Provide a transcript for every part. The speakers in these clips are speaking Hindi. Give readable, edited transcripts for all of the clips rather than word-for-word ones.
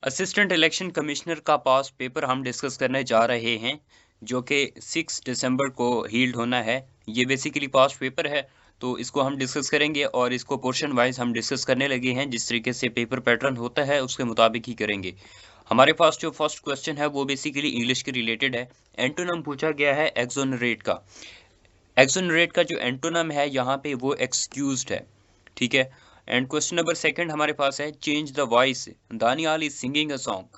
असिस्टेंट इलेक्शन कमिश्नर का पास पेपर हम डिस्कस करने जा रहे हैं, जो कि 6 दिसंबर को हील्ड होना है। ये बेसिकली पास पेपर है, तो इसको हम डिस्कस करेंगे और इसको पोर्शन वाइज हम डिस्कस करने लगे हैं। जिस तरीके से पेपर पैटर्न होता है उसके मुताबिक ही करेंगे। हमारे पास जो फर्स्ट क्वेश्चन है वो बेसिकली इंग्लिश के रिलेटेड है। एंटोनम पूछा गया है एक्सोनरेट का। एक्सोनरेट का जो एंटोनम है यहाँ पे वो एक्सक्यूज्ड है, ठीक है। एंड क्वेश्चन नंबर सेकंड हमारे पास है change the voice, Daniyal is singing a song.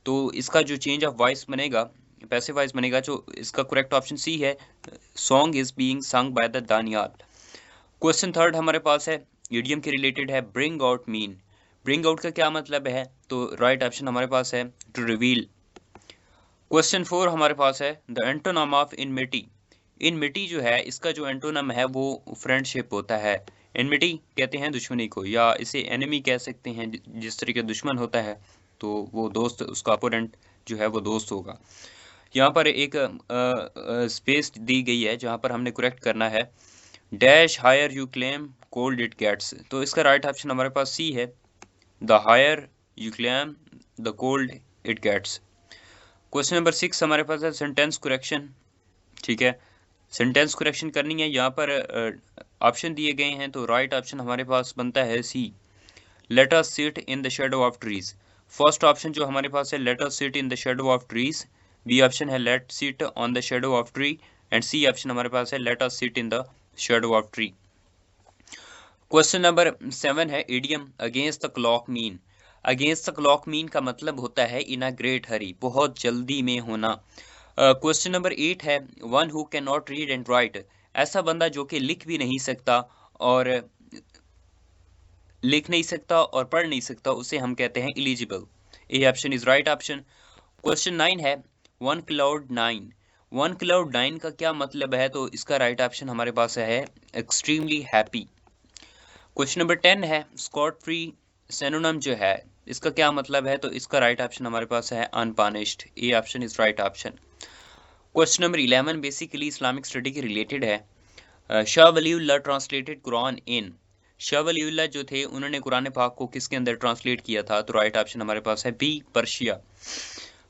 तो इसका जो चेंज ऑफ वॉइस बनेगा, पैसिव वॉइस बनेगा, जो इसका करेक्ट ऑप्शन सी है, song is being sung by the Daniyal. Question third हमारे पास है इडियम के रिलेटेड है, bring out mean. Bring out का क्या मतलब है, तो राइट ऑप्शन हमारे पास है टू रिवील। क्वेश्चन फोर हमारे पास है द एंटोनम ऑफ इनमिटी। इनमिटी जो है इसका जो एंटोनम है वो फ्रेंडशिप होता है। इनमिटी कहते हैं दुश्मनी को, या इसे एनिमी कह सकते हैं। जिस तरीके दुश्मन होता है तो वो दोस्त, उसका अपोनेंट जो है वो दोस्त होगा। यहाँ पर एक स्पेस दी गई है जहाँ पर हमने करेक्ट करना है, dash higher you claim cold it gets. तो इसका राइट ऑप्शन हमारे पास सी है, the higher you claim the cold it gets. Question number 6 हमारे पास है सेंटेंस करेक्शन, ठीक है। सेंटेंस करेक्शन करनी है, यहाँ पर ऑप्शन दिए गए हैं, तो राइट ऑप्शन हमारे पास बनता है C, let us sit in the shadow of trees. First option जो हमारे पास है let us sit in the shadow of trees, B option है let sit on the shadow of tree, and C option हमारे पास है let us sit in the shadow of tree. Question number 7 है idiom against the clock mean. Against the clock mean का मतलब होता है इन अ ग्रेट हरी, बहुत जल्दी में होना। क्वेश्चन नंबर 8 है one who can not read and right. ऐसा बंदा जो कि लिख भी नहीं सकता और पढ़ नहीं सकता, उसे हम कहते हैं eligible. A option is right option. Question 9 है one cloud nine. One cloud nine का क्या मतलब है, तो इसका राइट ऑप्शन हमारे पास है एक्सट्रीमली हैप्पी। क्वेश्चन नंबर 10 है स्कॉट फ्री सिनोनिम जो है इसका क्या मतलब है, तो इसका राइट ऑप्शन हमारे पास है unpunished. A option is right option. Question number 11 basically Islamic study के रिलेटेड है। Shah Waliullah translated Quran in. Shah Waliullah जो थे उन्होंने कुरान पाक को किसके अंदर ट्रांसलेट किया था, तो राइट ऑप्शन हमारे पास है बी, पर्शिया।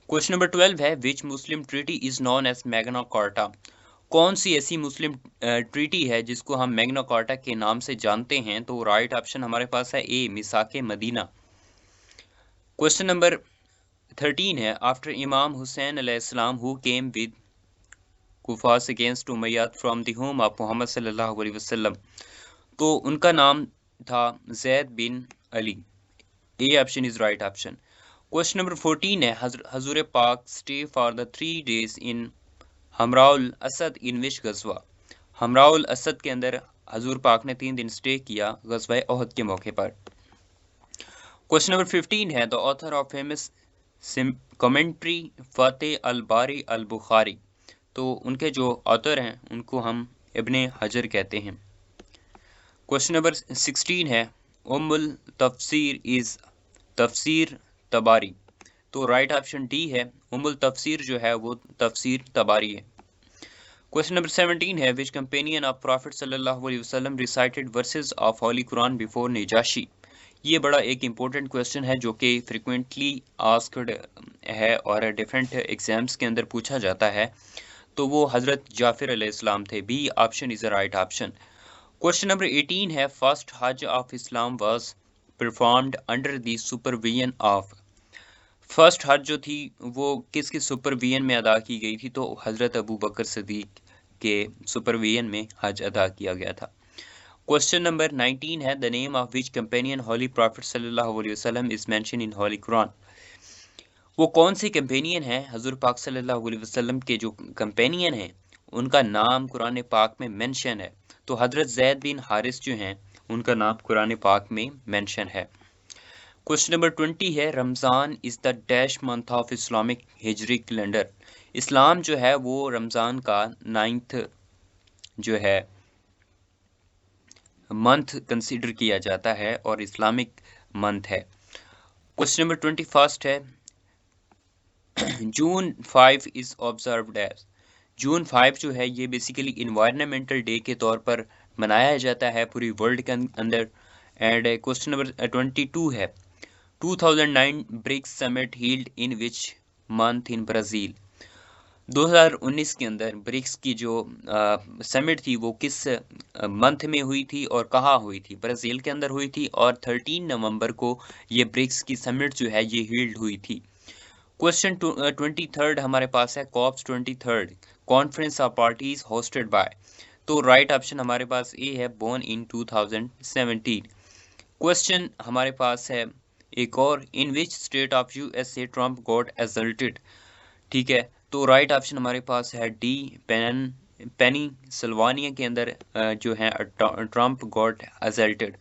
क्वेश्चन नंबर 12 है which Muslim treaty is known as Magna Carta. कौन सी ऐसी मुस्लिम ट्रीटी है जिसको हम मैग्ना कार्टा के नाम से जानते हैं, तो राइट ऑप्शन हमारे पास है ए, मिसाके मदीना। क्वेश्चन नंबर 13 है आफ्टर इमाम हुसैन अलैहिस्सलाम who came with Kufas against Umayyad from the home of Muhammad सल्लल्लाहु अलैहि वसल्लम। तो उनका नाम था Zaid bin Ali. A option is right option. Question number 14 है हजूर पाक stay for the 3 days in Hamra al Asad in which गजवा। हमराउल असद के अंदर हजूर पाक ने 3 दिन स्टे किया गजवा ओहद के मौके पर। क्वेश्चन नंबर 15 है the author of famous commentary Fateh al Bari al Bukhari. तो उनके जो ऑथर हैं उनको हम इब्ने हजर कहते हैं। क्वेश्चन नंबर 16 है उम्मुल तफसीर इज तफसीर तबारी। तो राइट ऑप्शन डी है, उम्मुल तफसीर जो है वो तफसीर तबारी है। क्वेश्चन नंबर 17 है विच कंपेनियन ऑफ प्रॉफिट सल्लल्लाहु अलैहि वसल्लम recited verses of holy Quran before Najashi. ये बड़ा एक इम्पोर्टेंट क्वेश्चन है जो कि फ्रिक्वेंटली आस्क्ड है और डिफरेंट एग्जाम्स के अंदर पूछा जाता है। तो वो हज़रत जाफिर अलैहिस्सलाम थे। B option is a right option. Question number 18 है first Hajj of Islam was performed under the supervision of. First हज जो थी वो किसके सुपरविजन में अदा की गई थी, तो हज़रत अबू बकर सिद्दीक के सुपरविजन में हज अदा किया गया था। क्वेश्चन नंबर 19 है the name of which companion holy prophet सल्लल्लाहु अलैहि वसल्लम is mention in Holi Quran. वो कौन से कंपेनियन है हजूर पाक सल्लल्लाहु अलैहि वसल्लम के जो कंपेनियन हैं उनका नाम कुरान पाक में मेंशन है, तो हजरत जैद बिन हारिस जो हैं उनका नाम कुरान पाक में मेंशन है। क्वेश्चन नंबर 20 है Ramzan is the dash month of Islamic Hijri calendar. Islam जो है वो रमज़ान का 9th जो है मंथ कंसीडर किया जाता है और इस्लामिक मंथ है। क्वेश्चन नंबर 21 है जून 5 इज ऑब्जर्व्ड एज। जून 5 जो है ये बेसिकली इन्वायरमेंटल डे के तौर पर मनाया जाता है पूरी वर्ल्ड के अंदर। एंड क्वेश्चन नंबर 22 है 2009 BRICS summit held in which month in Brazil. 2019 के अंदर ब्रिक्स की जो समिट थी वो किस मंथ में हुई थी और कहाँ हुई थी? ब्राज़ील के अंदर हुई थी और 13 नवंबर को ये ब्रिक्स की समिट जो है ये हील्ड हुई थी। क्वेश्चन 23 हमारे पास है, COPs 23 conference of parties hosted by. तो राइट ऑप्शन हमारे पास ए है, बोर्न इन 2017। क्वेश्चन हमारे पास है एक और, in which state of USA Trump got exalted. ठीक है, तो राइट ऑप्शन हमारे पास है डी, पेनिसिल्वानिया के अंदर जो है ट्रम्प गॉट एजल्टेड।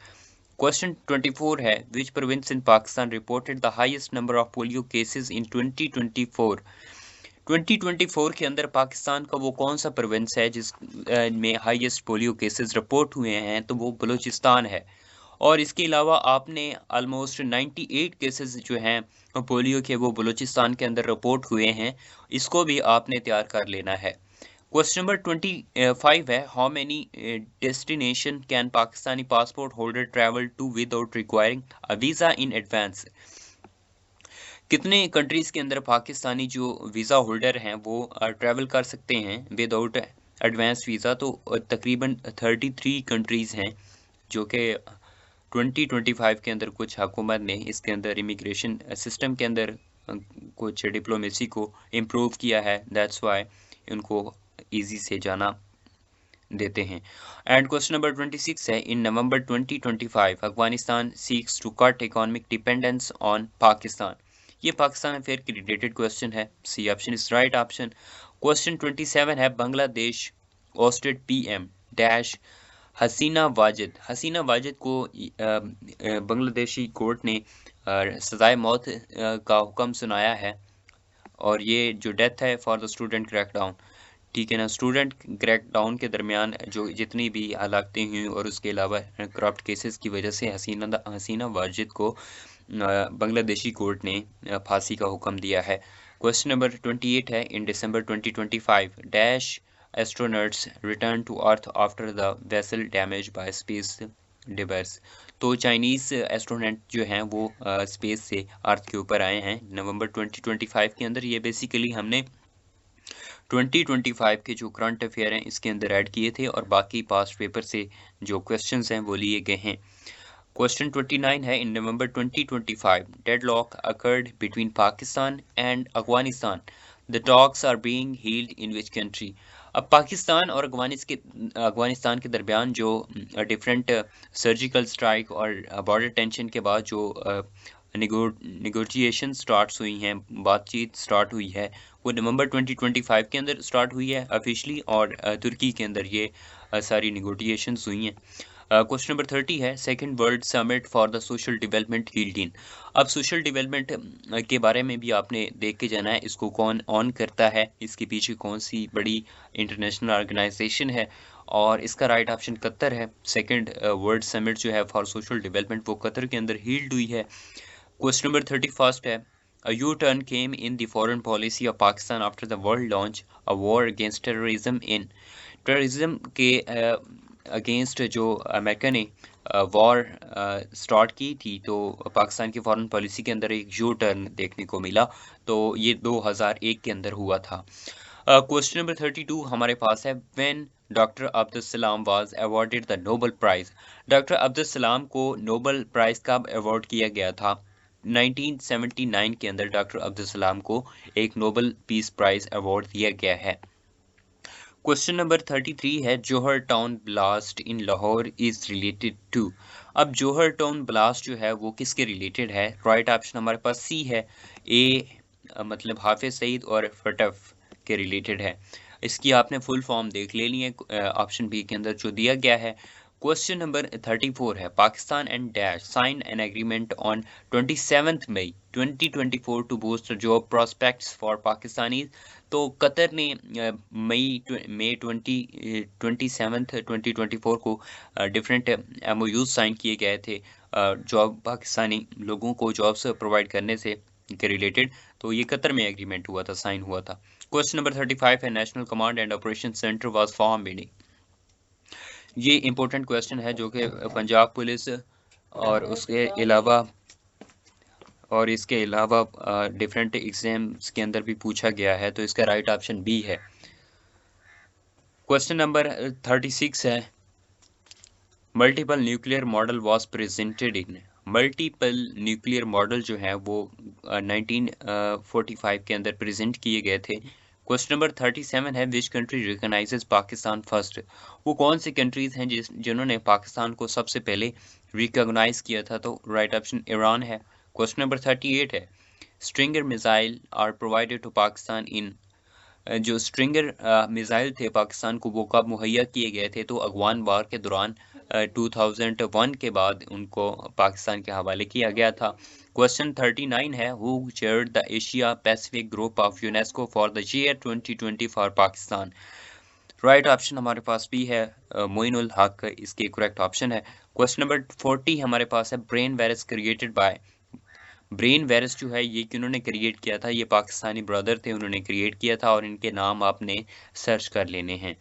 क्वेश्चन 24 है, विच province in Pakistan reported the highest number of polio cases in 2024। 2024 के अंदर पाकिस्तान का वो कौन सा प्रोविंस है जिस में हाईएस्ट पोलियो केसेस रिपोर्ट हुए हैं? तो वो बलूचिस्तान है। और इसके अलावा आपने ऑलमोस्ट 98 केसेस जो हैं पोलियो के वो बलूचिस्तान के अंदर रिपोर्ट हुए हैं, इसको भी आपने तैयार कर लेना है। क्वेश्चन नंबर 25 है, how many destination can Pakistani passport holder travel to without requiring a visa in advance. कितने कंट्रीज के अंदर पाकिस्तानी जो वीज़ा होल्डर हैं वो ट्रैवल कर सकते हैं विदाउट एडवांस वीज़ा? तो तकरीबन 33 कंट्रीज़ हैं जो कि 2025 के अंदर कुछ हुकूमत ने इसके अंदर इमिग्रेशन सिस्टम के अंदर कुछ डिप्लोमेसी को इम्प्रूव किया है, दैट्स वाई उनको इजी से जाना देते हैं। एंड क्वेश्चन नंबर 26 है, in November 2025 Afghanistan seeks to cut economic dependence on Pakistan. ये पाकिस्तान अफेयर के रिलेटेड क्वेश्चन है, C option is right option. Question 27 है, Bangladesh ousted PM dash Hasina Wajed. Hasina Wajed को बांग्लादेशी कोर्ट ने सजाए मौत का हुक्म सुनाया है, और ये जो डेथ है फॉर द स्टूडेंट क्रैकडाउन। ठीक है ना, स्टूडेंट क्रैकडाउन के दरमियान जो जितनी भी हालातें हुई और उसके अलावा करप्ट केसेस की वजह से हसीना वाजिद को बांग्लादेशी कोर्ट ने फांसी का हुक्म दिया है। क्वेश्चन नंबर 28 है, in December 2025 dash astronauts return to earth after the vessel damage by space device. तो चाइनीज़ एस्ट्रोनॉट जो हैं वो स्पेस से अर्थ के ऊपर आए हैं नवंबर 2025 के अंदर। ये बेसिकली हमने 2025 के जो करंट अफेयर हैं इसके अंदर ऐड किए थे और बाकी पास्ट पेपर से जो क्वेश्चंस हैं वो लिए गए हैं। क्वेश्चन 29 है, in November 2025 deadlock occurred between Pakistan and Afghanistan, the talks are being held in which country. अब पाकिस्तान और अफगानिस्तान के दरमियान जो डिफरेंट सर्जिकल स्ट्राइक और बॉर्डर टेंशन के बाद जो निगोशिएशन स्टार्ट हुई हैं, बातचीत स्टार्ट हुई है, वो नवंबर 2025 के अंदर स्टार्ट हुई है ऑफिशियली, और तुर्की के अंदर ये सारी निगोशिएशंस हुई हैं। क्वेश्चन नंबर 30 है, second world summit for the social development heeled इन। अब सोशल डेवलपमेंट के बारे में भी आपने देख के जाना है, इसको कौन ऑन करता है, इसके पीछे कौन सी बड़ी इंटरनेशनल ऑर्गेनाइजेशन है, और इसका राइट ऑप्शन कतर है। सेकंड वर्ल्ड समिट जो है फॉर सोशल डेवलपमेंट वो कतर के अंदर हील्ड हुई है। क्वेश्चन नंबर 31 है, A U-turn came in the foreign policy of Pakistan after the world launched a war against terrorism in terrorism के अगेंस्ट जो अमेरिका ने वॉर स्टार्ट की थी, तो पाकिस्तान की फॉरेन पॉलिसी के अंदर एक यू टर्न देखने को मिला, तो ये 2001 के अंदर हुआ था। क्वेश्चन नंबर 32 हमारे पास है, when doctor Abdul Salam was awarded the Nobel prize. Doctor Abdul Salam को नोबेल प्राइज कब अवॉर्ड किया गया था? 1979 के अंदर डॉक्टर अब्दुल सलाम को एक नोबेल पीस प्राइज अवार्ड दिया गया है। क्वेश्चन नंबर 33 है, Johar town blast in Lahore is related to. अब जोहर टाउन ब्लास्ट जो है वो किसके रिलेटेड है? राइट ऑप्शन हमारे पास सी है, ए मतलब हाफिज सईद और फटफ के रिलेटेड है। इसकी आपने फुल फॉर्म देख लेनी है ऑप्शन बी के अंदर जो दिया गया है। क्वेश्चन नंबर 34 है, Pakistan and dash sign an agreement on 27 May 2024 to boost job prospects for Pakistanis. तो कतर ने मई 2024 को डिफरेंट MOUs साइन किए गए थे जॉब पाकिस्तानी लोगों को जॉब्स प्रोवाइड करने से के रिलेटेड, तो ये कतर में एग्रीमेंट हुआ था, साइन हुआ था। क्वेश्चन नंबर 35 है, national command and operation centre was form in. ये इंपॉर्टेंट क्वेश्चन है जो कि पंजाब पुलिस और उसके अलावा और इसके अलावा डिफरेंट एग्जाम्स के अंदर भी पूछा गया है, तो इसका राइट ऑप्शन बी है। क्वेश्चन नंबर 36 है, multiple nuclear model was presented in. Multiple nuclear model जो है वो 1945 के अंदर प्रेजेंट किए गए थे। क्वेश्चन नंबर 37 है, which country recognises Pakistan first. वो कौन सी कंट्रीज हैं जिन्होंने पाकिस्तान को सबसे पहले रिकॉग्नाइज किया था, तो राइट ऑप्शन ईरान है। क्वेश्चन नंबर 38 है, stinger missile are provided to Pakistan in. जो स्ट्रिंगर मिसाइल थे पाकिस्तान को वो कब मुहैया किए गए थे, तो अफगान वार के दौरान 2001 के बाद उनको पाकिस्तान के हवाले किया गया था। क्वेश्चन 39 है, who chaired the Asia Pacific group of UNESCO for the year 2020 for Pakistan. Right option हमारे पास भी है मोइनुल हक, इसके करेक्ट ऑप्शन है। क्वेश्चन नंबर 40 हमारे पास है, brain virus created by. Brain virus जो है ये किन्होंने क्रिएट किया था, ये पाकिस्तानी ब्रदर थे, उन्होंने क्रिएट किया था और इनके नाम आपने सर्च कर लेने हैं।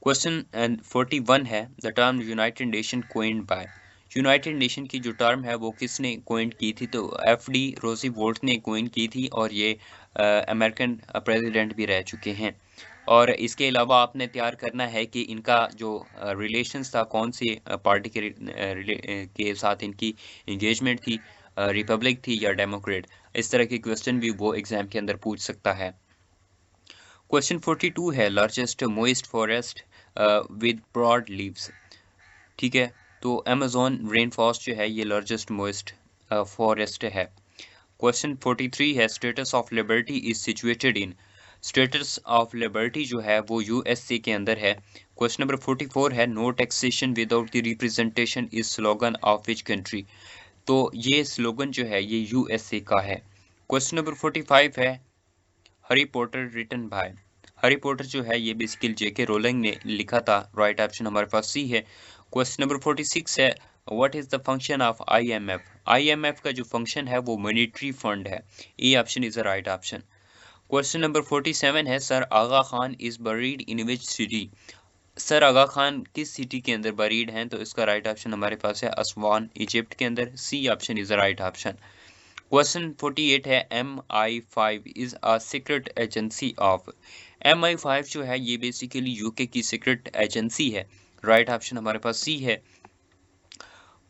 क्वेश्चन 41 है, the term United Nation coined by. United Nation की जो टर्म है वो किसने कोइंड की थी, तो एफडी रोजीवोल्ट ने कोइंड की थी और ये अमेरिकन प्रेसिडेंट भी रह चुके हैं। और इसके अलावा आपने तैयार करना है कि इनका जो रिलेशंस था, कौन सी पार्टी के साथ इनकी इंगेजमेंट थी, रिपब्लिक थी या डेमोक्रेट। इस तरह के क्वेश्चन भी वो एग्जाम के अंदर पूछ सकता है। क्वेश्चन 42 है, largest moist forest with broad leaves. ठीक है, तो अमेज़न रेन फॉरेस्ट जो है ये लार्जेस्ट मोइस्ट फॉरेस्ट है। क्वेश्चन 43 है, Statue of Liberty is situated in. Statue of Liberty जो है वो यूएसए के अंदर है। क्वेश्चन नंबर 44 है, no taxation without the representation is slogan of which country. तो ये स्लोगन जो है ये यूएसए का है। क्वेश्चन नंबर 45 है, Harry Potter written by. Harry Potter जो है ये बेसिकली जेके रोलिंग ने लिखा था। राइट ऑप्शन हमारे पास सी है। क्वेश्चन नंबर 46 है, what is the function of IMF. IMF का जो फंक्शन है वो मॉनेटरी फंड है। A option is the right option. Question number 47 है, sir Aga Khan is buried in which city. Sir Aga Khan किस सिटी के अंदर बरीड हैं, तो इसका राइट ऑप्शन हमारे पास है असवान, इजिप्ट के अंदर। C option is the right option. Question 48 है, MI5 is a secret agency of. MI5 जो है ये बेसिकली यूके की सीक्रेट एजेंसी है। राइट ऑप्शन हमारे पास सी है।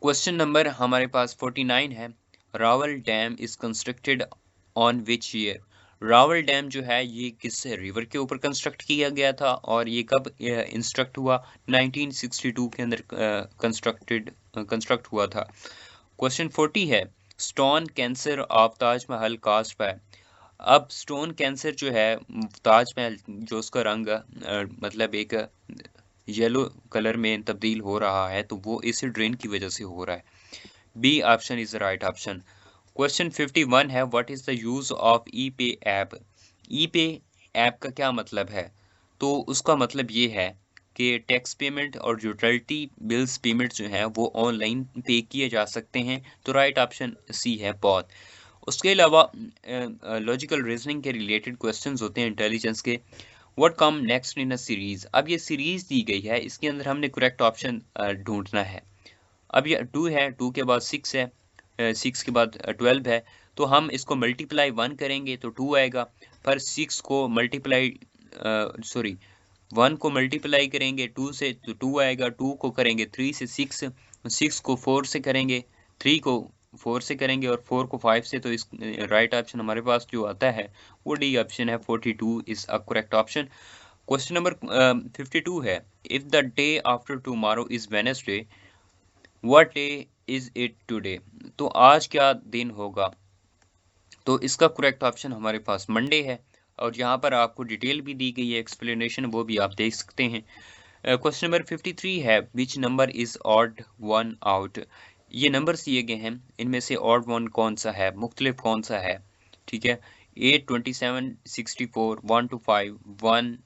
क्वेश्चन नंबर हमारे पास 49 है, Rawal dam is constructed on which year. Rawal dam जो है ये किस रिवर के ऊपर कंस्ट्रक्ट किया गया था और ये कब इंस्ट्रक्ट हुआ, 1962 के अंदर कंस्ट्रक्ट हुआ था। क्वेश्चन 40 है, stone cancer of Taj Mahal caused by. अब स्टोन कैंसर जो है ताजमहल जो उसका रंग मतलब एक येलो कलर में तब्दील हो रहा है, तो वो इसी ड्रेन की वजह से हो रहा है। B option is the right option. Question 51 है, what is the use of E pay app. E pay app का क्या मतलब है, तो उसका मतलब ये है कि टैक्स पेमेंट और यूटिलिटी बिल्स पेमेंट जो है वो ऑनलाइन पे किए जा सकते हैं, तो राइट ऑप्शन सी है बहुत। उसके अलावा लॉजिकल रीजनिंग के रिलेटेड क्वेश्चंस होते हैं इंटेलिजेंस के। What come next in a series. अब ये सीरीज दी गई है, इसके अंदर हमने करेक्ट ऑप्शन ढूंढना है। अब ये 2 है, 2 के बाद 6 है, 6 के बाद 12 है, तो हम इसको मल्टीप्लाई 1 करेंगे तो 2 आएगा। पर 6 को मल्टीप्लाई 1 को मल्टीप्लाई करेंगे 2 से तो 2 आएगा। 2 को करेंगे 3 से 6, 6 को 4 से करेंगे, 3 को 4 से करेंगे और 4 को 5 से, तो इस राइट ऑप्शन हमारे पास जो आता है वो डी ऑप्शन है, 42 is a correct option. Question number 52 है, if the day after tomorrow is Wednesday what day is it today. तो आज क्या दिन होगा, तो इसका करेक्ट ऑप्शन हमारे पास मंडे है। और यहाँ पर आपको डिटेल भी दी गई है, एक्सप्लेनेशन, वो भी आप देख सकते हैं। क्वेश्चन नंबर 53 है, which number is odd one out. ये नंबर दिए गए हैं, इनमें से ऑड वन कौन सा है, मुख्तलिफ कौन सा है। ठीक है, 8, 27, 64, 1 to 5, 1,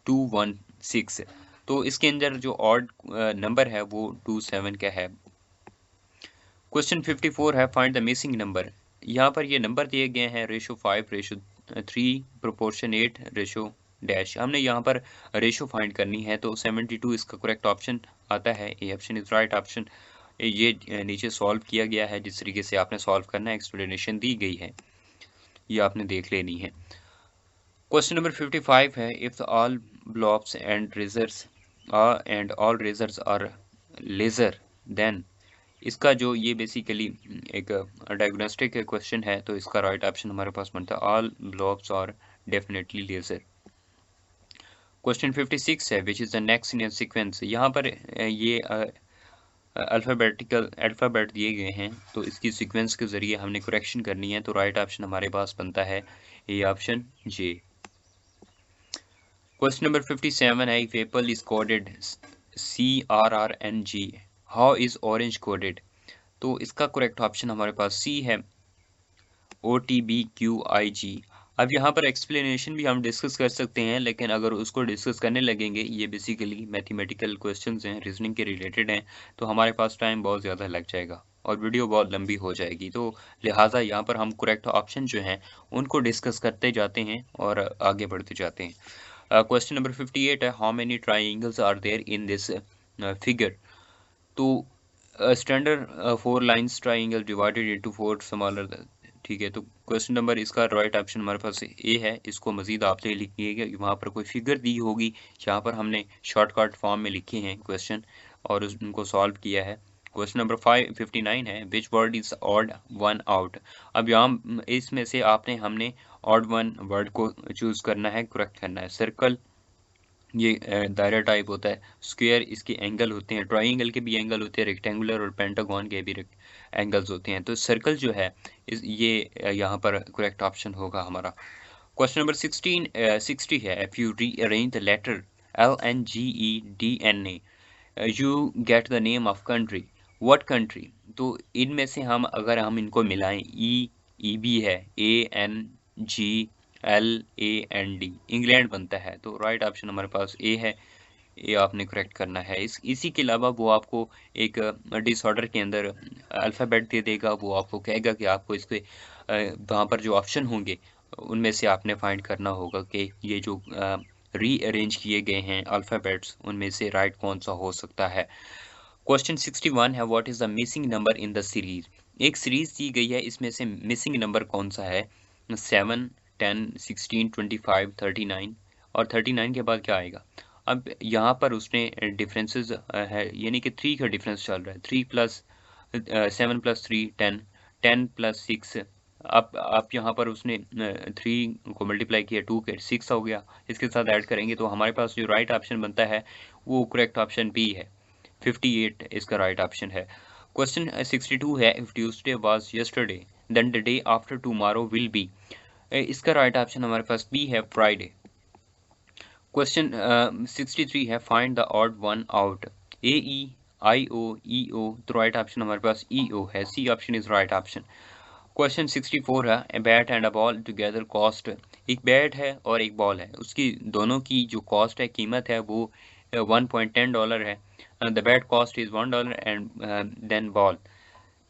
2, 1, 6। तो इसके अंदर जो ऑड नंबर है वो 2, 7 का है। क्वेश्चन 54 है, फाइंड द मिसिंग नंबर। यहाँ पर ये नंबर दिए गए हैं, ratio 5, ratio 3, proportion 8, ratio dash. हमने यहाँ पर रेशो फाइंड करनी है, तो 72 इसका करेक्ट ऑप्शन आता है। A option is right option. ये नीचे सॉल्व किया गया है, जिस तरीके से आपने सॉल्व करना है एक्सप्लेनेशन दी गई है, ये आपने देख लेनी है। क्वेश्चन नंबर 55 है, if all blobs and razors all razors are laser then, इसका जो ये बेसिकली एक डायग्नोस्टिक क्वेश्चन है, तो इसका राइट ऑप्शन हमारे पास बनता है all blobs are definitely laser. Question 56 है, which is the next in sequence, यहाँ पर ये अल्फ़ाबेट दिए गए हैं, तो इसकी सीक्वेंस के ज़रिए हमने करेक्शन करनी है, तो राइट ऑप्शन हमारे पास बनता है ये ऑप्शन जे। क्वेश्चन नंबर 57 है, if Apple is coded CRRNG, how is orange coded, तो इसका करेक्ट ऑप्शन हमारे पास सी है, OTBQIG। अब यहाँ पर एक्सप्लेनेशन भी हम डिस्कस कर सकते हैं, लेकिन अगर उसको डिस्कस करने लगेंगे, ये बेसिकली मैथमेटिकल क्वेश्चंस हैं, रीजनिंग के रिलेटेड हैं, तो हमारे पास टाइम बहुत ज़्यादा लग जाएगा और वीडियो बहुत लंबी हो जाएगी, तो लिहाजा यहाँ पर हम करेक्ट ऑप्शन जो हैं उनको डिस्कस करते जाते हैं और आगे बढ़ते जाते हैं। क्वेश्चन नंबर 58 है, how many triangles are there in this figure, तो standard 4 lines triangle divided into 4 smaller, ठीक है, तो क्वेश्चन नंबर इसका राइट ऑप्शन हमारे पास ए है। इसको मजीद आप लिखिएगा, वहाँ पर कोई फिगर दी होगी, यहाँ पर हमने शॉर्टकट फॉर्म में लिखे हैं क्वेश्चन और उनको सॉल्व किया है। क्वेश्चन नंबर 59 है, which word is odd one out, अब यहाँ इसमें से हमने ऑड वन वर्ड को चूज करना है, करेक्ट करना है। सर्कल ये दायरा टाइप होता है, स्क्वायर इसके एंगल होते हैं, ट्राइंगल के भी एंगल होते हैं, रेक्टेंगुलर और पेंटागन के भी एंगल्स होते हैं, तो सर्कल जो है ये यहाँ पर करेक्ट ऑप्शन होगा हमारा। क्वेश्चन नंबर 60 है, if you rearrange the letter LNGEDNA you get the name of country, what country, तो इनमें से अगर हम इनको मिलाएं, EB है, ANGLAND, इंग्लैंड बनता है, तो राइट ऑप्शन हमारे पास ए है, ये आपने करेक्ट करना है। इसी के अलावा वो आपको एक डिसऑर्डर के अंदर अल्फ़ाबेट दे देगा, वो आपको कहेगा कि आपको इसके वहाँ पर जो ऑप्शन होंगे उनमें से आपने फाइंड करना होगा कि ये जो रीअरेंज किए गए हैं अल्फ़ाबेट्स, उनमें से राइट कौन सा हो सकता है। क्वेश्चन 61 है, what is the missing number in the series, एक सीरीज दी गई है, इसमें से मिसिंग नंबर कौन सा है, 7, 10, 16, 25, 39, और 39 के बाद क्या आएगा। अब यहाँ पर उसने डिफरेंसेस है, यानी कि 3 का डिफरेंस चल रहा है, 3 प्लस 7 प्लस 3 10, 10 प्लस 6, अब आप यहाँ पर उसने 3 को मल्टीप्लाई किया 2 के 6 हो गया, इसके साथ ऐड करेंगे तो हमारे पास जो राइट ऑप्शन बनता है वो करेक्ट ऑप्शन बी है, 58 इसका राइट ऑप्शन है। क्वेश्चन 62 है, if Tuesday was yesterday then the day after tomorrow will be, इसका राइट ऑप्शन हमारे पास बी है, फ्राइडे। क्वेश्चन 63 है, find the odd one out, AEIOEO, तो राइट ऑप्शन हमारे पास EO है, C option is right option. Question 64 है, a bat and a ball together cost, एक बैट है और एक बॉल है, उसकी दोनों की जो कॉस्ट है, कीमत है, वो $1.10 है, the bat cost is $1 and then ball,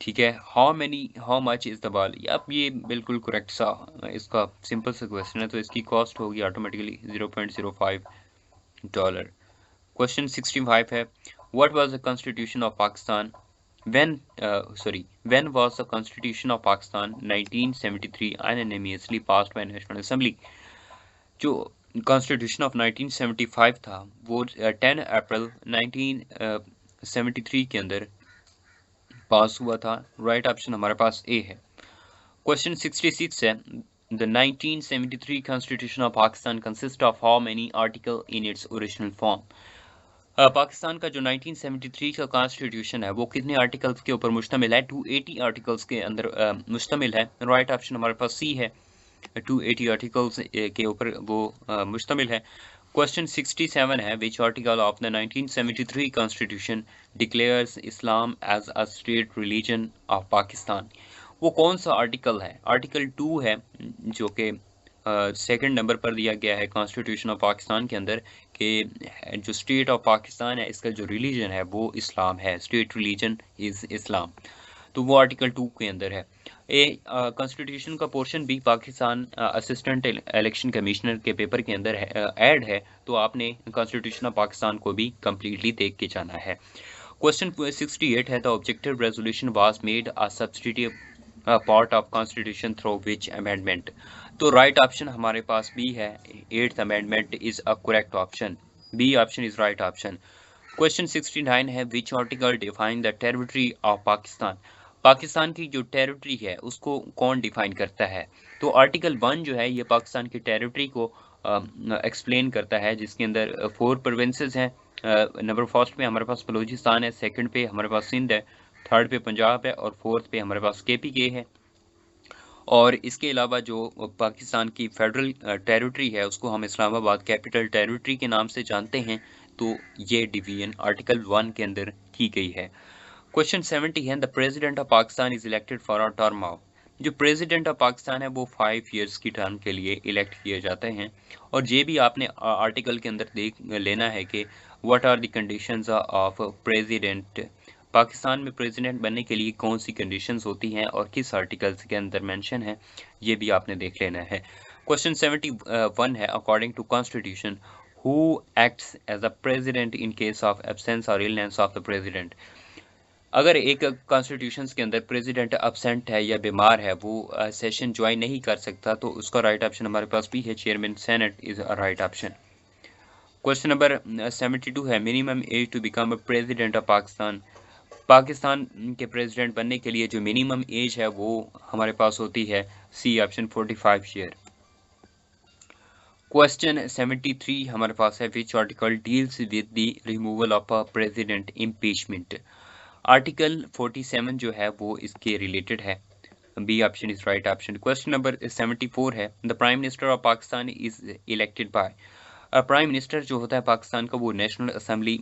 ठीक है, how much is the ball, अब ये बिल्कुल करेक्ट सा इसका सिंपल सा क्वेश्चन है, तो इसकी कॉस्ट होगी ऑटोमेटिकली $0.05। क्वेश्चन 65 है, what was the constitution of Pakistan when was the Constitution of Pakistan 1973 unanimously passed by National Assembly, जो Constitution of 1975 था वो 10 अप्रैल 1973 के अंदर पास हुआ था, राइट ऑप्शन हमारे पास ए है। क्वेश्चन 66 है, the 1973 Constitution of Pakistan consists of how many articles in its original form, Pakistan का जो 1973 का कॉन्स्टिट्यूशन है वो कितने आर्टिकल्स के ऊपर मुश्तमिल है, 280 आर्टिकल्स के अंदर मुश्तमिल है, राइट ऑप्शन हमारे पास सी है, 280 आर्टिकल्स के ऊपर वो मुश्तमिल है। क्वेश्चन 67 है, which article of the 1973 constitution declares Islam as a state religion of Pakistan, वो कौन सा आर्टिकल है, आर्टिकल 2 है, जो कि सेकंड नंबर पर दिया गया है कॉन्स्टिट्यूशन ऑफ पाकिस्तान के अंदर, कि जो स्टेट ऑफ पाकिस्तान है इसका जो रिलीजन है वो इस्लाम है, स्टेट रिलीजन इज़ इस्लाम, तो वो आर्टिकल 2 के अंदर है। कॉन्स्टिट्यूशन का पोर्शन भी पाकिस्तान असिस्टेंट इलेक्शन कमिश्नर के पेपर के अंदर ऐड है, तो आपने कॉन्स्टिट्यूशन ऑफ पाकिस्तान को भी कम्प्लीटली देख के जाना है। क्वेश्चन 68 है, the objective resolution was made a substitute part of constitution through which amendment. तो राइट ऑप्शन हमारे पास बी है, 8th amendment is a correct option, B option is right option. Question 69 है, which article define the territory of Pakistan. Pakistan की जो टेरिटरी है उसको कौन डिफाइन करता है? तो आर्टिकल 1 जो है ये पाकिस्तान की टेरिटरी को एक्सप्लेन करता है, जिसके अंदर 4 प्रोविंसेस हैं। नंबर फर्स्ट पे हमारे पास बलूचिस्तान है, सेकंड पे हमारे पास सिंध है, थर्ड पे पंजाब है और फोर्थ पे हमारे पास KPK है। और इसके अलावा जो पाकिस्तान की फेडरल टेरिटरी है उसको हम इस्लामाबाद कैपिटल टेरिटरी के नाम से जानते हैं। तो ये डिवीजन आर्टिकल 1 के अंदर की गई है। क्वेश्चन 70 है, the president of Pakistan is elected for a term of. जो प्रेसिडेंट ऑफ पाकिस्तान है वो 5 ईयर्स की टर्म के लिए इलेक्ट किए जाते हैं। और ये भी आपने आर्टिकल के अंदर देख लेना है कि what are the conditions of president. Pakistan में प्रेसिडेंट बनने के लिए कौन सी कंडीशंस होती हैं और किस आर्टिकल्स के अंदर मेंशन है, ये भी आपने देख लेना है। क्वेश्चन 71 है, according to constitution who acts as a president in case of absence और इलनेस ऑफ द प्रेसिडेंट। अगर एक कॉन्स्टिट्यूशन के अंदर प्रेसिडेंट अब्सेंट है या बीमार है, वो सेशन ज्वाइन नहीं कर सकता, तो उसका राइट ऑप्शन हमारे पास भी है, chairman senate is a right option. Question number 72 है, minimum age to become a president of Pakistan. Pakistan के प्रेसिडेंट बनने के लिए जो मिनिमम एज है वो हमारे पास होती है, सी ऑप्शन 45 ईयर। क्वेश्चन 73 हमारे पास है, which article deals with the removal of a president impeachment. Article 47 जो है वो इसके रिलेटेड है, B option is right option. Question number 74 है, the prime minister of Pakistan is elected by. Prime minister जो होता है पाकिस्तान का वो नेशनल असेंबली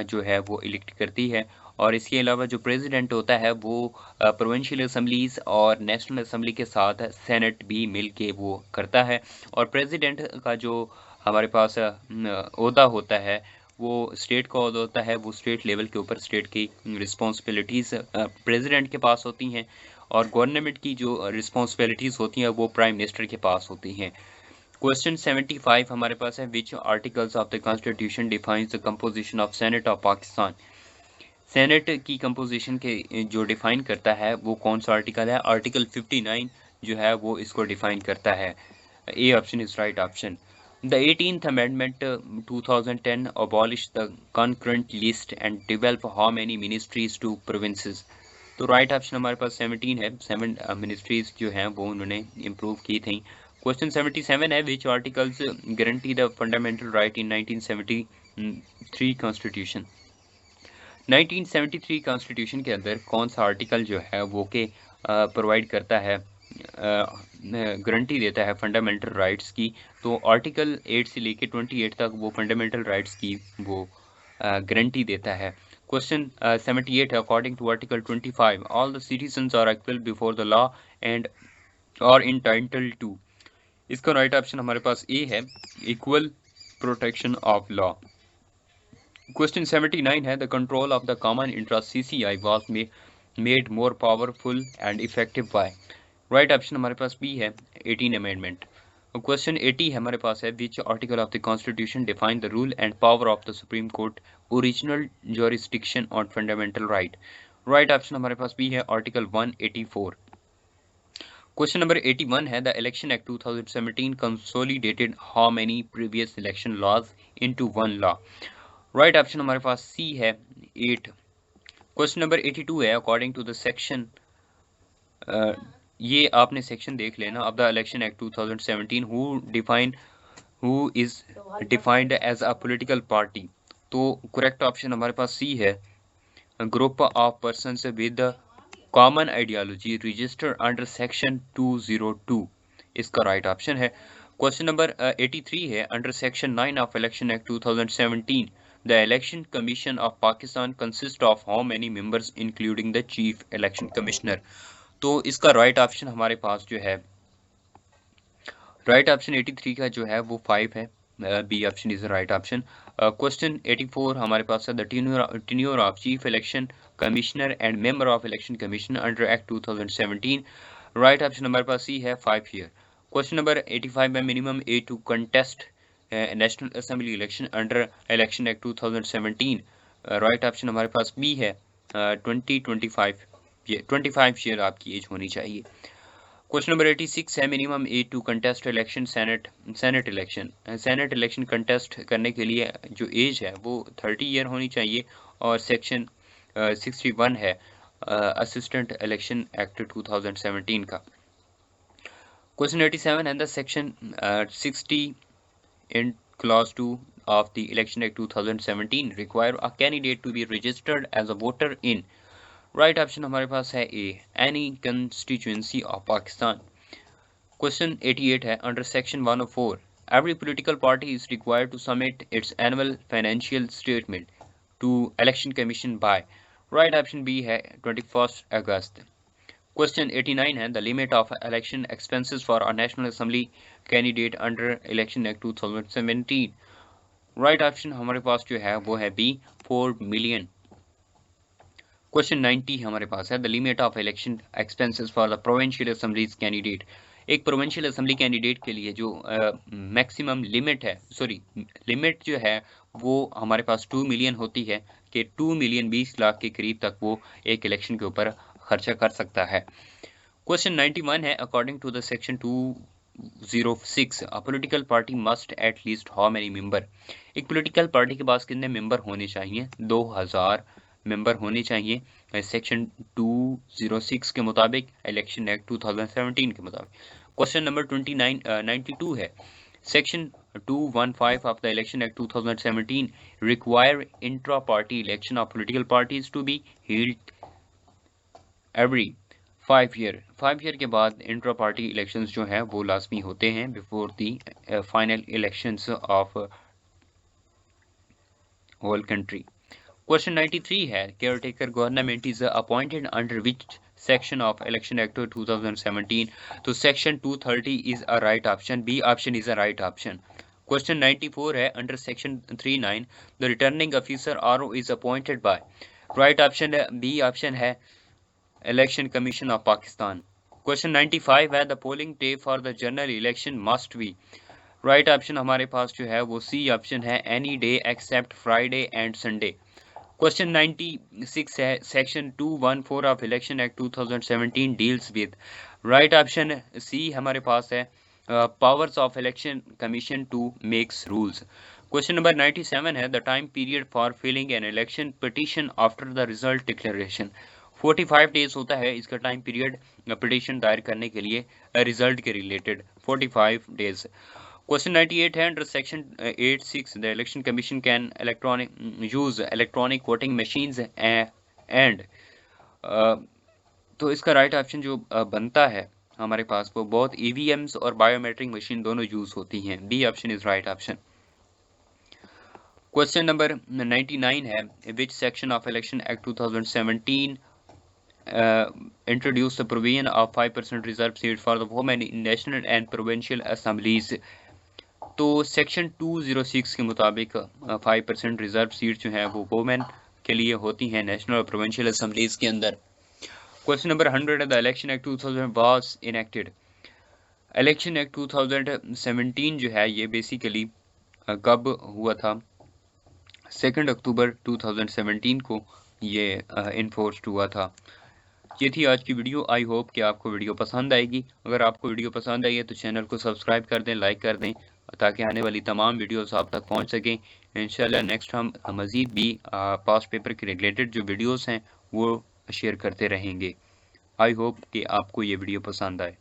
जो है वो इलेक्ट करती है। और इसके अलावा जो प्रेसिडेंट होता है वो प्रोविंशियल असेंबलीज और नेशनल असेंबली के साथ सेनेट भी मिल के वो करता है। और प्रेसिडेंट का जो हमारे पास ओहदा होता है वो स्टेट का ओहदा होता है, वो स्टेट लेवल के ऊपर स्टेट की रिस्पॉन्सिबिलिटीज़ प्रेसिडेंट के पास होती हैं। और गवर्नमेंट की जो रिस्पॉन्सिबिलिटीज़ होती हैं वो प्राइम मिनिस्टर के पास होती हैं। क्वेश्चन 75 हमारे पास है, which articles of the constitution defines the composition of senate of Pakistan. Senate की कंपोजिशन के जो डिफाइन करता है वो कौन सा आर्टिकल है? आर्टिकल 59 जो है वो इसको डिफाइन करता है, A option is right option. The 18th amendment 2010 abolish the concurrent list and develop how many ministries to provinces। तो राइट ऑप्शन हमारे पास 17 है, 7 मिनिस्ट्रीज जो हैं वो उन्होंने इम्प्रूव की थी। क्वेश्चन 77 है, which articles guarantee the fundamental right in 1973 constitution. 1973 constitution के अंदर कौन सा आर्टिकल जो है वो के प्रोवाइड करता है, गारंटी देता है फंडामेंटल राइट्स की? तो आर्टिकल 8 से लेके 28 तक वो फंडामेंटल राइट्स की वो गारंटी देता है। क्वेश्चन 78 है, according to article 25 all the citizens are equal before the law and और इंटाइटल्ड टू। इसका राइट ऑप्शन हमारे पास ए है, equal protection of law. Question 79 है, the control of the common interest CCI was made more powerful and effective by. Right option हमारे पास बी है, 18 अमेंडमेंट। क्वेश्चन 80 हमारे पास है, which article of the constitution define the rule and power of the Supreme Court original jurisdiction on fundamental right. Right option हमारे पास बी है, आर्टिकल 184। क्वेश्चन नंबर 81 है, the election act 2017 consolidated how many previous election laws into one law. Right option हमारे पास सी है, 8। क्वेश्चन नंबर 82 है, अकॉर्डिंग टू द सेक्शन, ये आपने सेक्शन देख लेना, अब the election act 2017 who is defined as a political party. तो करेक्ट ऑप्शन हमारे पास सी है, group of persons with common ideology registered under section 202 इसका राइट ऑप्शन है। क्वेश्चन नंबर 83 है, under section 9 of election act 2017 the election commission of Pakistan consist of how many members including the chief election commissioner. तो इसका राइट ऑप्शन हमारे पास जो है, राइट ऑप्शन 83 का जो है वो 5 है, B option is right option. Question 84 हमारे पास है, the tenure of chief election commissioner and member of election commission under act 2017। Right option हमारे पास सी है, 5 ईयर। क्वेश्चन नंबर 85 है, minimum age to contest national assembly election under election act 2017 right option हमारे पास बी है 25 ईयर आपकी एज होनी चाहिए। क्वेश्चन नंबर 86 है minimum age to contest election senate election contest करने के लिए जो एज है वो 30 ईयर होनी चाहिए और सेक्शन 61 है असिस्टेंट इलेक्शन एक्ट 2017 का। Question 87 and the section 60 in clause 2 of the election act 2017 require a candidate to be registered as a voter in right option हमारे पास है A any constituency of Pakistan। Question 88 है under section 104 every political party is required to submit its annual financial statement to election commission by right option B है 21 अगस्त। Question 89 है the limit of election expenses for a National Assembly candidate under Election Act 2017 right option हमारे पास जो है वो है B 4 million। Question 90 हमारे पास है the limit of election expenses for the provincial assemblies candidate एक प्रोविंशियल असेंबली कैंडिडेट के लिए जो मैक्सिमम लिमिट है लिमिट जो है वो हमारे पास 2 मिलियन होती है कि 2 मिलियन 20 लाख के करीब तक वो एक इलेक्शन के ऊपर खर्चा कर सकता है। क्वेश्चन 91 है according to the section 206 a political party must at least how many member एक पॉलिटिकल पार्टी के पास कितने मेंबर होने चाहिए 2000 मेंबर होने चाहिए सेक्शन 206 के मुताबिक इलेक्शन एक्ट 2017 के मुताबिक। क्वेश्चन नंबर 92 है section 215 of the election act 2017 require intra party election of political parties to be held every 5 year के बाद इंट्रा पार्टी इलेक्शंस जो हैं वो लाजमी होते हैं before the final elections of whole country. Question 93 है caretaker government is appointed under which section of election act 2017 तो section 230 is a right option B option is a right option. Question 94 है under section 39 the returning officer RO is appointed by right option B option है election commission of Pakistan. Question 95 है the polling day for the general election must be right option हमारे पास जो है वो सी ऑप्शन है any day except Friday and Sunday. Question 96 है section 214 of election act 2017 deals with right option C हमारे पास है powers of election commission to makes rules. Question number 97 है the time period for filling an election petition after the result declaration 45 days होता है इसका टाइम पीरियड पिटीशन दायर करने के लिए रिजल्ट के रिलेटेड 45 डेज। क्वेश्चन 98 है under section 86 the election commission can use electronic voting machines and तो इसका राइट ऑप्शन जो बनता है हमारे पास वो बहुत ईवीएम्स और बायोमेट्रिक मशीन दोनों यूज होती हैं B option is right option. Question number 99 है which section of election act 2017 introduce the provision of 5% reserve seat for the women in national and provincial assemblies तो सेक्शन 206 के मुताबिक 5% रिजर्व सीट जो है वो वोमेन के लिए होती हैं नेशनल और प्रोविंशियल असेंबलीज के अंदर। Question number 100 the election act 2000 was enacted election act 2017 जो है ये बेसिकली कब हुआ था 2 अक्टूबर 2017 को ये इन्फोर्स्ड हुआ था। ये थी आज की वीडियो। आई होप कि आपको वीडियो पसंद आएगी। अगर आपको वीडियो पसंद आई है तो चैनल को सब्सक्राइब कर दें, लाइक कर दें ताकि आने वाली तमाम वीडियोस आप तक पहुंच सकें। इंशाल्लाह नेक्स्ट हम मज़ीद भी पास्ट पेपर के रिलेटेड जो वीडियोस हैं वो शेयर करते रहेंगे। आई होप कि आपको ये वीडियो पसंद आए।